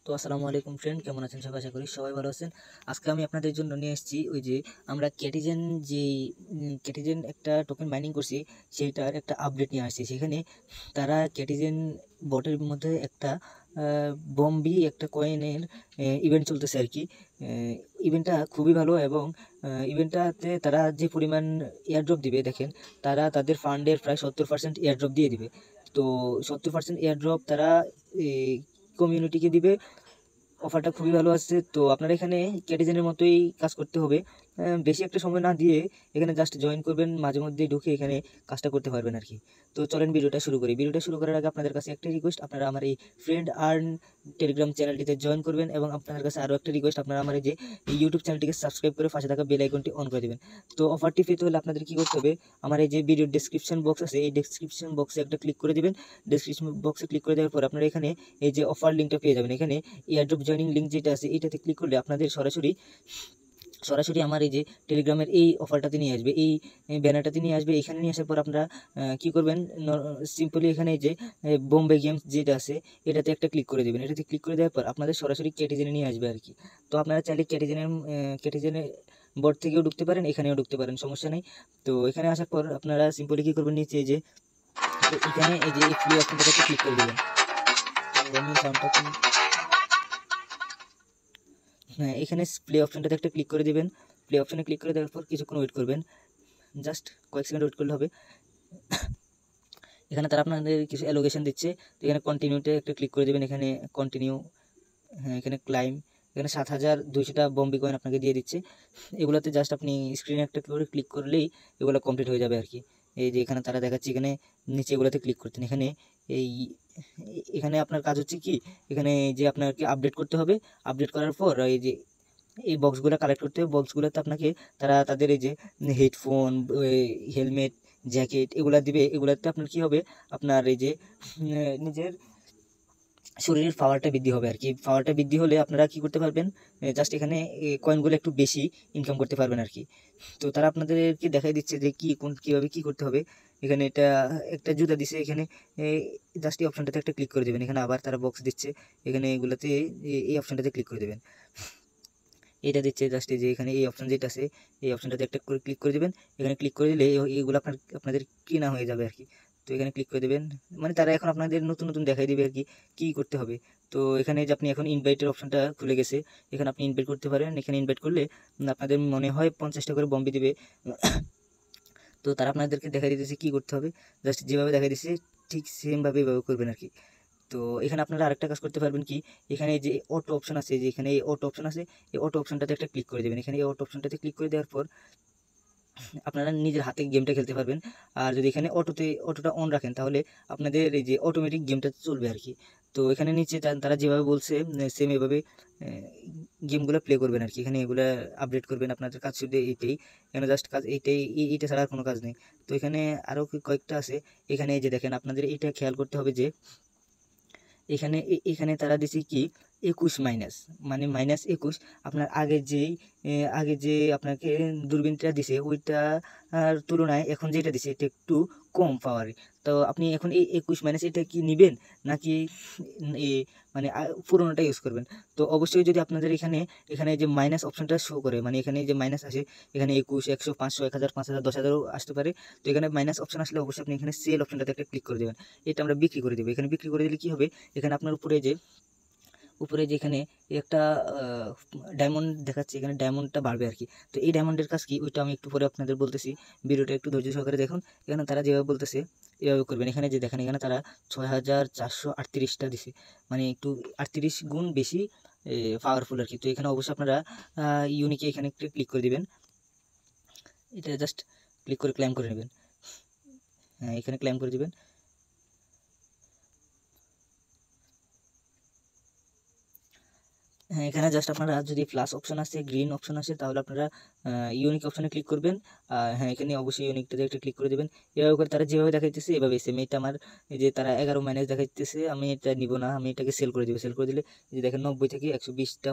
তো আসসালামু আলাইকুম ফ্রেন্ড, কেমন আছেন সবাই? আশা করি সবাই ভালো আছেন। আজকে আমি আপনাদের জন্য নিয়ে এসেছি ওই যে আমরা ক্যাটিজেন একটা টোকেন মাইনিং করছি, সেইটার একটা আপডেট নিয়ে আসছি। সেখানে তারা ক্যাটিজেন বটের মধ্যে একটা বম্বি একটা কয়েনের ইভেন্ট চলতেছে আর কি। ইভেন্টটা খুবই ভালো এবং ইভেন্টটাতে তারা যে পরিমাণ এয়ারড্রপ দিবে দেখেন, তারা তাদের ফান্ডের প্রায় 70% এয়ারড্রপ দিয়ে দিবে। তো 70% এয়ারড্রপ তারা কমিউনিটিকে দিবে। অফারটা খুবই ভালো আছে। তো আপনারা এখানে ক্যাটিজেনের মতোই কাজ করতে হবে। বেশি একটা সময় না দিয়ে এখানে জাস্ট জয়েন করবেন, মাঝে মধ্যে ঢুকে এখানে কাজটা করতে পারবেন আর কি। তো চলেন ভিডিওটা শুরু করি। ভিডিওটা শুরু করার আগে আপনাদের কাছে একটা রিকোয়েস্ট, আপনারা আমার এই ফ্রেন্ড আর্ন টেলিগ্রাম চ্যানেলটিতে জয়েন করবেন এবং আপনাদের কাছে আরও একটা রিকোয়েস্ট, আপনারা আমার এই যে ইউটিউব চ্যানেলটিকে সাবস্ক্রাইব করে পাশে থাকা বেল আইকনটি অন করে দেবেন। তো অফারটি পেতে হলে আপনাদের কী করতে হবে, আমার এই যে ভিডিওর ডেসক্রিপশন বক্স আছে, এই ডেসক্রিপশন বক্সে একটা ক্লিক করে দেবেন। ডেসক্রিপশন বক্সে ক্লিক করে দেওয়ার পর আপনারা এখানে এই যে অফার লিঙ্কটা পেয়ে যাবেন। এখানে এয়ারড্রপ জয়েনিং লিঙ্ক যেটা আছে এইটাতে ক্লিক করলে আপনাদের সরাসরি আমার এই যে টেলিগ্রামের এই অফারটাতে নিয়ে আসবে, এই ব্যানারটাতে নিয়ে আসবে। এখানে নিয়ে আসার পর আপনারা কী করবেন, সিম্পলি এখানে যে বোম্বে গেমস যেটা আছে এটাতে একটা ক্লিক করে দেবেন। এটাতে ক্লিক করে দেওয়ার পর আপনাদের সরাসরি ক্যাটিজেনে নিয়ে আসবে আর কি। তো আপনারা চাইলে ক্যাটিজেনের বোর্ড থেকেও ঢুকতে পারেন, এখানেও ঢুকতে পারেন, সমস্যা নেই। তো এখানে আসার পর আপনারা সিম্পলি কী করবেন, নিচে এই যে এখানে এই যে ফ্রি অপশনটাতে ক্লিক করে দেবেন। হ্যাঁ, এখানে প্লে অপশনটাতে একটা ক্লিক করে দেবেন। প্লে অপশনে ক্লিক করে দেওয়ার পর কিছুক্ষণ ওয়েট করবেন, জাস্ট কয়েক সেকেন্ড ওয়েট করলে হবে। এখানে তারা আপনাদের কিছু অ্যালোকেশন দিচ্ছে, তো এখানে কন্টিনিউতে একটা ক্লিক করে দেবেন। এখানে কন্টিনিউ, হ্যাঁ এখানে ক্লাইম, এখানে 7200টা বম্বি কয়েন আপনাকে দিয়ে দিচ্ছে। এগুলোতে জাস্ট আপনি স্ক্রিনে একটা করে ক্লিক করলেই এগুলো কমপ্লিট হয়ে যাবে আর কি। এই যে এখানে তারা দেখাচ্ছে, এখানে নিচে এগুলোতে ক্লিক করতেন। এখানে আপনার কাজ হচ্ছে কি, এখানে যে আপনাকে আপডেট করতে হবে। আপডেট করার পর এই যে এই বক্সগুলো কালেক্ট করতে হবে। বক্সগুলোতে আপনাকে তারা তাদের এই যে হেডফোন, হেলমেট, জ্যাকেট এগুলা দিবে। এগুলাতে আপনার কি হবে, আপনার এই যে নিজের শরীরের পাওয়ারটা বৃদ্ধি হবে আর কি। পাওয়ারটা বৃদ্ধি হলে আপনারা কি করতে পারবেন, জাস্ট এখানে কয়েনগুলো একটু বেশি ইনকাম করতে পারবেন আর কি। তো তারা আপনাদেরকে দেখাই দিচ্ছে যে কীভাবে কী করতে হবে। এখানে একটা জুতা দিছে, এখানে জাস্ট এই অপশানটাতে একটা ক্লিক করে দেবেন। এখানে আবার তারা বক্স দিচ্ছে, এখানে এগুলোতে এই অপশানটাতে ক্লিক করে দেবেন। এটা দিচ্ছে জাস্ট এই যে এখানে এই অপশান যেটা আছে এই অপশানটাতে একটা করে ক্লিক করে দেবেন। এখানে ক্লিক করে দিলে এইগুলো আপনাদের কেনা হয়ে যাবে আর কি। তো এখানে ক্লিক করে দেবেন, মানে তারা এখন আপনাদের নতুন নতুন দেখাই দিবে আর কি কী করতে হবে। তো এখানে যে আপনি এখন ইনভাইটের অপশানটা খুলে গেছে, এখানে আপনি ইনভাইট করতে পারেন। এখানে ইনভাইট করলে আপনাদের মনে হয় 50টা করে বম্বি দিবে। তো তারা আপনাদেরকে দেখাই দিতেছে কী করতে হবে, জাস্ট যেভাবে দেখাই দিচ্ছে ঠিক সেমভাবে এভাবে করবেন আর কি। তো এখানে আপনারা আরেকটা কাজ করতে পারবেন কি, এখানে যে অটো অপশন আছে, যে এখানে এই অটো অপশন আছে, এই অটো অপশনটাতে একটা ক্লিক করে দেবেন। এখানে এই অটো অপশনটাতে ক্লিক করে দেওয়ার পর আপনারা নিজের হাতে গেমটা খেলতে পারবেন। আর যদি এখানে অটোটা অন রাখেন তাহলে আপনাদের এই যে অটোমেটিক গেমটা চলবে আর কি। তো এখানে নিচে তারা যেভাবে বলছে সেম এভাবে গেমগুলো প্লে করবেন আর কি। এখানে এগুলো আপডেট করবেন, আপনাদের কাজ শুধু এইটাই। এখানে জাস্ট কাজ এইটা ছাড়া আর কোনো কাজ নেই। তো এখানে আরও কয়েকটা আছে। এখানে এই যে দেখেন, আপনাদের এইটা খেয়াল করতে হবে যে এখানে তারা দিছে কি 21 মাইনাস, মানে -21। আপনার আগে যে আপনাকে দূরবীনটা দিছে ওইটা আর তুলনায় এখন যেটা দিছে এটা একটু কম পাওয়ার। তো আপনি এখন এই 21 মাইনাস এটা কি নেবেন নাকি মানে পুরোনোটা ইউজ করবেন? তো অবশ্যই যদি আপনাদের এখানে যে মাইনাস অপশনটা শো করে, মানে এখানে যে মাইনাস আসে, এখানে 21, 100, 500, 1000, 5000, 10,000ও আসতে পারে। তো এখানে মাইনাস অপশন আসলে অবশ্যই আপনি এখানে সেল অপশনটাতে একটা ক্লিক করে দেবেন। এটা আমরা বিক্রি করে দেবো। এখানে বিক্রি করে দিলে কি হবে, এখানে আপনার উপরে যেখানে একটা ডায়মন্ড দেখাচ্ছে, এখানে ডায়মন্ডটা বাড়বে আর কি। তো এই ডায়মন্ডের কাজ কি ওইটা আমি একটু পরে আপনাদের বলতেছি, ভিডিওটা একটু ধৈর্য সহকারে দেখুন। এখানে তারা যেভাবে বলতেছে এভাবে করবেন। এখানে যে দেখেন, এখানে তারা 6438টা দিছে, মানে একটু 38 গুণ বেশি পাওয়ারফুল আর কি। তো এখানে অবশ্যই আপনারা ইউনিকে এখানে একটু ক্লিক করে দিবেন। এটা জাস্ট ক্লিক করে ক্লেম করে নেবেন। হ্যাঁ, এখানে ক্লেম করে দিবেন। হ্যাঁ, এখানে জাস্ট আপনারা যদি প্লাস অপশন আসে, গ্রিন অপশন আসে, তাহলে আপনারা ইউনিক অপশনে ক্লিক করবেন। হ্যাঁ, এখানে অবশ্যই ইউনিকটাতে একটা ক্লিক করে দেবেন। এভাবে করে তারা যেভাবে দেখাইতেছে এভাবে সেম। এটা আমার এই যে তারা 11 মাইনাস দেখাইতেছে, আমি এটা নিব না, আমি এটাকে সেল করে দিব। সেল করে দিলে এই যে দেখেন 90 থেকে 120টা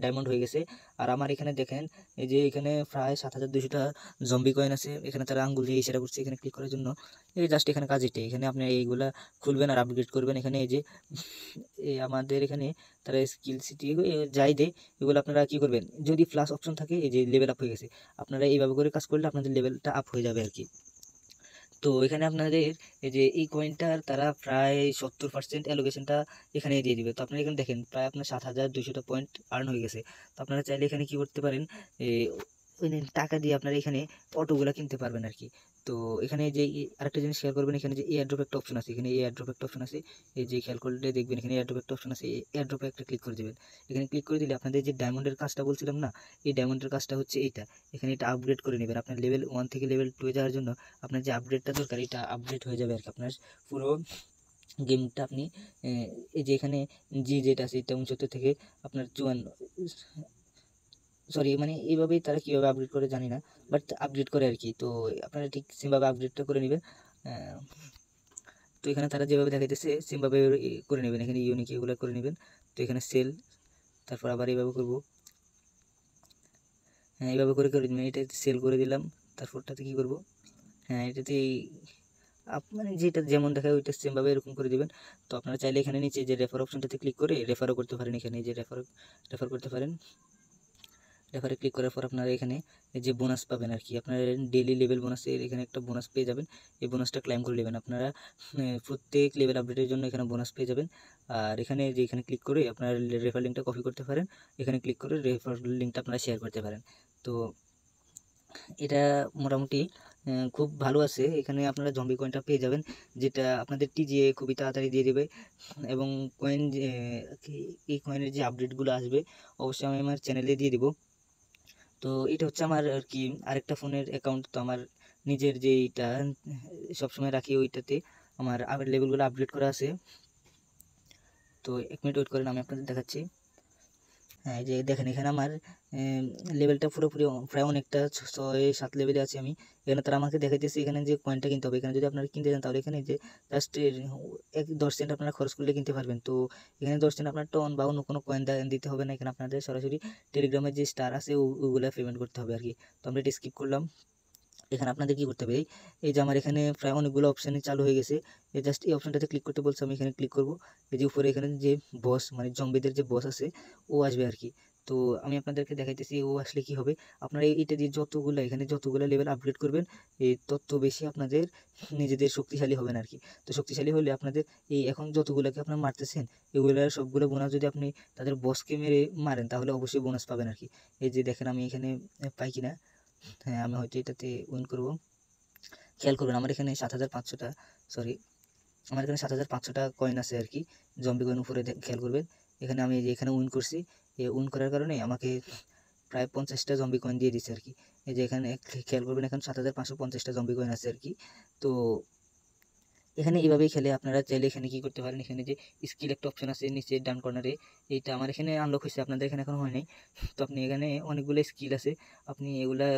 ডায়মন্ড হয়ে গেছে। আর আমার এখানে দেখেন এই যে এখানে প্রায় 7200টা জম্বি কয়েন আছে। এখানে তারা আঙ্গুল দিয়ে ইশারা করছে এখানে ক্লিক করার জন্য। এই জাস্ট এখানে কাজ এটাই। এখানে আপনি এইগুলা খুলবেন আর আপগ্রেড করবেন। এখানে এই যে আমাদের এখানে তারা স্কিল সিটি যাই দেয়, এগুলো আপনারা কি করবেন, যদি প্লাস অপশন থাকে এই যে লেভেল আপ হয়ে গেছে, আপনারা এইভাবে করে কাজ করলে আপনাদের লেভেলটা আপ হয়ে যাবে আর কি। তো এখানে আপনাদের এই যে এই কয়েনটার তারা প্রায় 70% অ্যালোকেশনটা এখানে দিয়ে দিবে। তো আপনারা এখানে দেখেন প্রায় আপনার 7200টা পয়েন্ট আর্ন হয়ে গেছে। তো আপনারা চাইলে এখানে কি করতে পারেন, ওই টাকা দিয়ে আপনারা এখানে অটোগুলা কিনতে পারবেন আর কি। তো এখানে যে আরেকটা জিনিস শেয়ার করবেন, এখানে যে এয়ারড্রপ একটা অপশন আছে, এখানে এয়ারড্রপ একটা অপশন আছে, এই যে খেয়াল করলে দেখবেন এখানে এয়ারড্রপ একটা অপশন আছে, এয়ারড্রপে একটা ক্লিক করে দেবেন। এখানে ক্লিক করে দিলে আপনাদের যে ডায়মন্ডের কাজটা বলছিলাম না, এই ডায়মন্ডের কাজটা হচ্ছে এইটা। এখানে এটা আপগ্রেড করে নেবেন। আপনার লেভেল 1 থেকে লেভেল 2 এ যাওয়ার জন্য আপনার যে আপডেটটা দরকার এটা আপডেট হয়ে যাবে আর কি। আপনার পুরো গেমটা আপনি এই যে এখানে যেটা আছে এটা 69 থেকে আপনার 54, সরি মানে এইভাবেই তারা কীভাবে আপডেট করে জানি না, বাট আপডেট করে আর কি। তো আপনারা ঠিক সেমভাবে আপডেটটা করে নেবেন। তো এখানে তারা যেভাবে দেখাইতেছে সেমভাবে করে নেবেন। এখানে ইউনিক এগুলো করে নেবেন। তো এখানে সেল, তারপর আবার এইভাবে করবো, হ্যাঁ এইভাবে করে করে দিবেন। এটা সেল করে দিলাম। তারপরটাতে কী করবো, হ্যাঁ এটাতে মানে যেটা যেমন দেখায় ওইটা সেমভাবে এরকম করে দিবেন। তো আপনারা চাইলে এখানে নিচে যে রেফার অপশনটাতে ক্লিক করে রেফারও করতে পারেন। এখানে যে রেফার করতে পারেন। রেফারে ক্লিক করার পর আপনারা এখানে যে বোনাস পাবেন আর কি, আপনারা ডেইলি লেভেল বোনাসের এখানে একটা বোনাস পেয়ে যাবেন। এই বোনাসটা ক্লেম করে নেবেন আপনারা। প্রত্যেক লেভেল আপডেটের জন্য এখানে বোনাস পেয়ে যাবেন। আর এখানে যে এখানে ক্লিক করে আপনারা রেফার লিঙ্কটা কপি করতে পারেন। এখানে ক্লিক করে রেফার লিঙ্কটা আপনারা শেয়ার করতে পারেন। তো এটা মোটামুটি খুব ভালো আছে। এখানে আপনারা জম্বি কয়েনটা পেয়ে যাবেন, যেটা আপনাদের টিজিএ খুবই তাড়াতাড়ি দিয়ে দেবে। এবং কয়েন এই কয়েনের যে আপডেটগুলো আসবে অবশ্যই আমি আমার চ্যানেলে দিয়ে দিব। তো এটা হচ্ছে আমার আর কি আরেকটা ফোনের অ্যাকাউন্ট। তো আমার নিজের যে এইটা সবসময় রাখি ওইটাতে আমার আগের লেভেলগুলো আপডেট করা আছে। তো 1 মিনিট ওয়েট করেন, আমি আপনাদের দেখাচ্ছি। হ্যাঁ এই যে দেখেন এখানে আমার লেভেলটা পুরোপুরি প্রায় অনেকটা 6-7 লেভেলে আছি আমি। এখানে তারা আমাকে দেখাইতেছে এখানে যে কয়েনটা কিনতে হবে। এখানে যদি আপনারা কিনতে চান তাহলে এখানে যে জাস্ট 10 সেন্ট আপনারা খরচ করলে কিনতে পারবেন। তো এখানে 10 সেন্ট আপনার টন বা অন্য কোনো কয়েন দিতে হবে না। এখানে আপনাদের সরাসরি টেলিগ্রামের যে স্টার আছে ওগুলো পেমেন্ট করতে হবে আর কি। তো আমরা এটা স্কিপ করলাম। এখানে আপনাদের কি করতে হবে, এই যে আমার এখানে প্রায় অনেকগুলো অপশানই চালু হয়ে গেছে। এই জাস্ট এই অপশানটাতে ক্লিক করতে বলছে, আমি এখানে ক্লিক করব। এই যে উপরে এখানে যে বস মানে জম্বিদের যে বস আছে ও আসবে আর কি। তো আমি আপনাদেরকে দেখাইতেছি ও আসলে কি হবে। আপনারা এইটা দিয়ে এখানে যতগুলো লেভেল আপগ্রেড করবেন তত বেশি আপনাদের নিজেদের শক্তিশালী হবেন আর কি। তো শক্তিশালী হলে আপনাদের এই এখন যতগুলোকে আপনারা মারতেছেন এগুলোর সবগুলো বোনাস যদি আপনি তাদের বসকে মেরে মারেন তাহলে অবশ্যই বোনাস পাবেন আর কি। এই যে দেখেন আমি এখানে পাই কিনা, হ্যাঁ আমি হয়তো এটাতে উইন করব। খেয়াল করবেন আমার এখানে 7500টা, সরি আমার এখানে 7500টা কয়েন আছে আর কি, জম্বি কয়েন উপরে খেয়াল করবেন। এখানে আমি যে এখানে উইন করছি, এই উইন করার কারণে আমাকে প্রায় 50টা জম্বি কয়েন দিয়ে দিচ্ছে আর কি। এই যে এখানে খেয়াল করবেন এখন 7550টা জম্বি কয়েন আছে আর কি। তো এখানে এইভাবেই খেলে আপনারা চাইলে এখানে কি করতে পারেন, এখানে যে স্কিল একটা অপশন আছে নিচে ডান কর্নারে, এইটা আমার এখানে আনলক হয়েছে, আপনাদের এখানে এখন হয় নাই। তো আপনি এখানে অনেকগুলো স্কিল আছে, আপনি এগুলা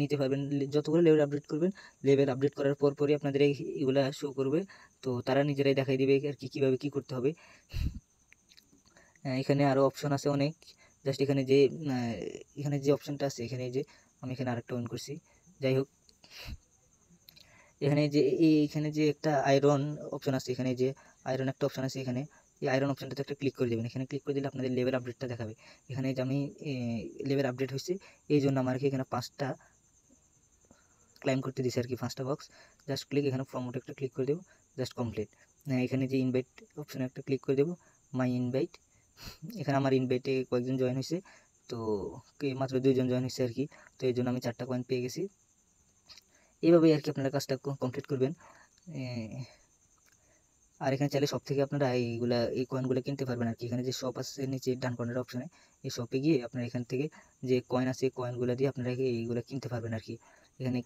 নিতে পারবেন। যতগুলো লেভেল আপডেট করবেন, লেভেল আপডেট করার পরই আপনাদের এগুলা শো করবে। তো তারা নিজেরাই দেখাই দিবে আর কি কীভাবে কী করতে হবে। এখানে আরও অপশন আছে অনেক। জাস্ট এখানে যে অপশনটা আছে এখানে যে আমি এখানে আরেকটা অন করছি। যাই হোক এখানে যে এইখানে যে একটা আয়রন অপশন আছে, এখানে যে আয়রন একটা অপশন আছে, এখানে এই আয়রন অপশনটাতে একটা ক্লিক করে দেবেন। এখানে ক্লিক করে দিলে আপনাদের লেভেল আপডেটটা দেখাবে। এখানে যে আমি লেভেল আপডেট হয়েছে এই জন্য আমাকে এখানে 5টা ক্লাইম করতে দিছে আর কি, 5টা বক্স। জাস্ট ক্লিক এখানে ফর্মটা একটা ক্লিক করে দেবো, জাস্ট কমপ্লিট। এখানে যে ইনভাইট অপশানে একটা ক্লিক করে দেবো, মাই ইনভাইট। এখানে আমার ইনভাইটে কয়েকজন জয়েন হয়েছে, তো মাত্র 2জন জয়েন হয়েছে আর কি। তো এই জন্য আমি 4টা কয়েন পেয়ে গেছি। এইভাবেই আর কি আপনারা কাজটা কমপ্লিট করবেন। আর এখানে চাইলে সব থেকে আপনারা এই কয়েনগুলো কিনতে পারবেন আর কি। এখানে যে শপ আছে নিচে ডান কর্নার অপশানে, এই শপে গিয়ে আপনারা এখান থেকে যে কয়েন আছে এই কয়েনগুলো দিয়ে আপনারা এইগুলো কিনতে পারবেন আর কি। এখানে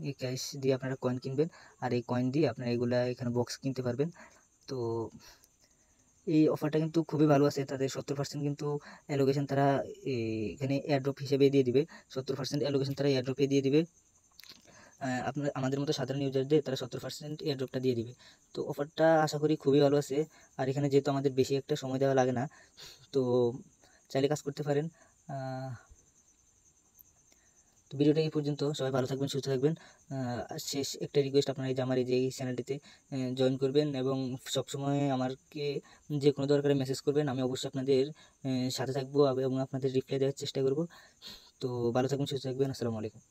এই ক্যাশ দিয়ে আপনারা কয়েন কিনবেন, আর এই কয়েন দিয়ে আপনারা এখানে বক্স কিনতে পারবেন। তো এই অফারটা কিন্তু খুবই ভালো আছে। তাদের 70% কিন্তু অ্যালোকেশন তারা এখানে এয়ারড্রপ হিসেবে দিয়ে দিবে। 70% অ্যালোকেশন তারা এয়ারড্রপে দিয়ে দিবে। আপনার আমাদের মতো সাধারণ ইউজারদের তারা 70% এয়ারড্রপটা দিয়ে দিবে। তো অফারটা আশা করি খুবই ভালো আছে। আর এখানে যেহেতু আমাদের বেশি একটা সময় দেওয়া লাগে না, তো চাইলে কাজ করতে পারেন। তো ভিডিওটা এই পর্যন্ত। সবাই ভালো থাকবেন, সুস্থ থাকবেন। শেষ একটা রিকোয়েস্ট, আপনারা এই যে আমার এই চ্যানেলটিতে জয়েন করবেন এবং সবসময় আমাকে যে কোনো দরকারে মেসেজ করবেন। আমি অবশ্যই আপনাদের সাথে থাকবো এবং আপনাদের রিপ্লাই দেওয়ার চেষ্টা করব। তো ভালো থাকবেন, সুস্থ থাকবেন। আসসালামু আলাইকুম।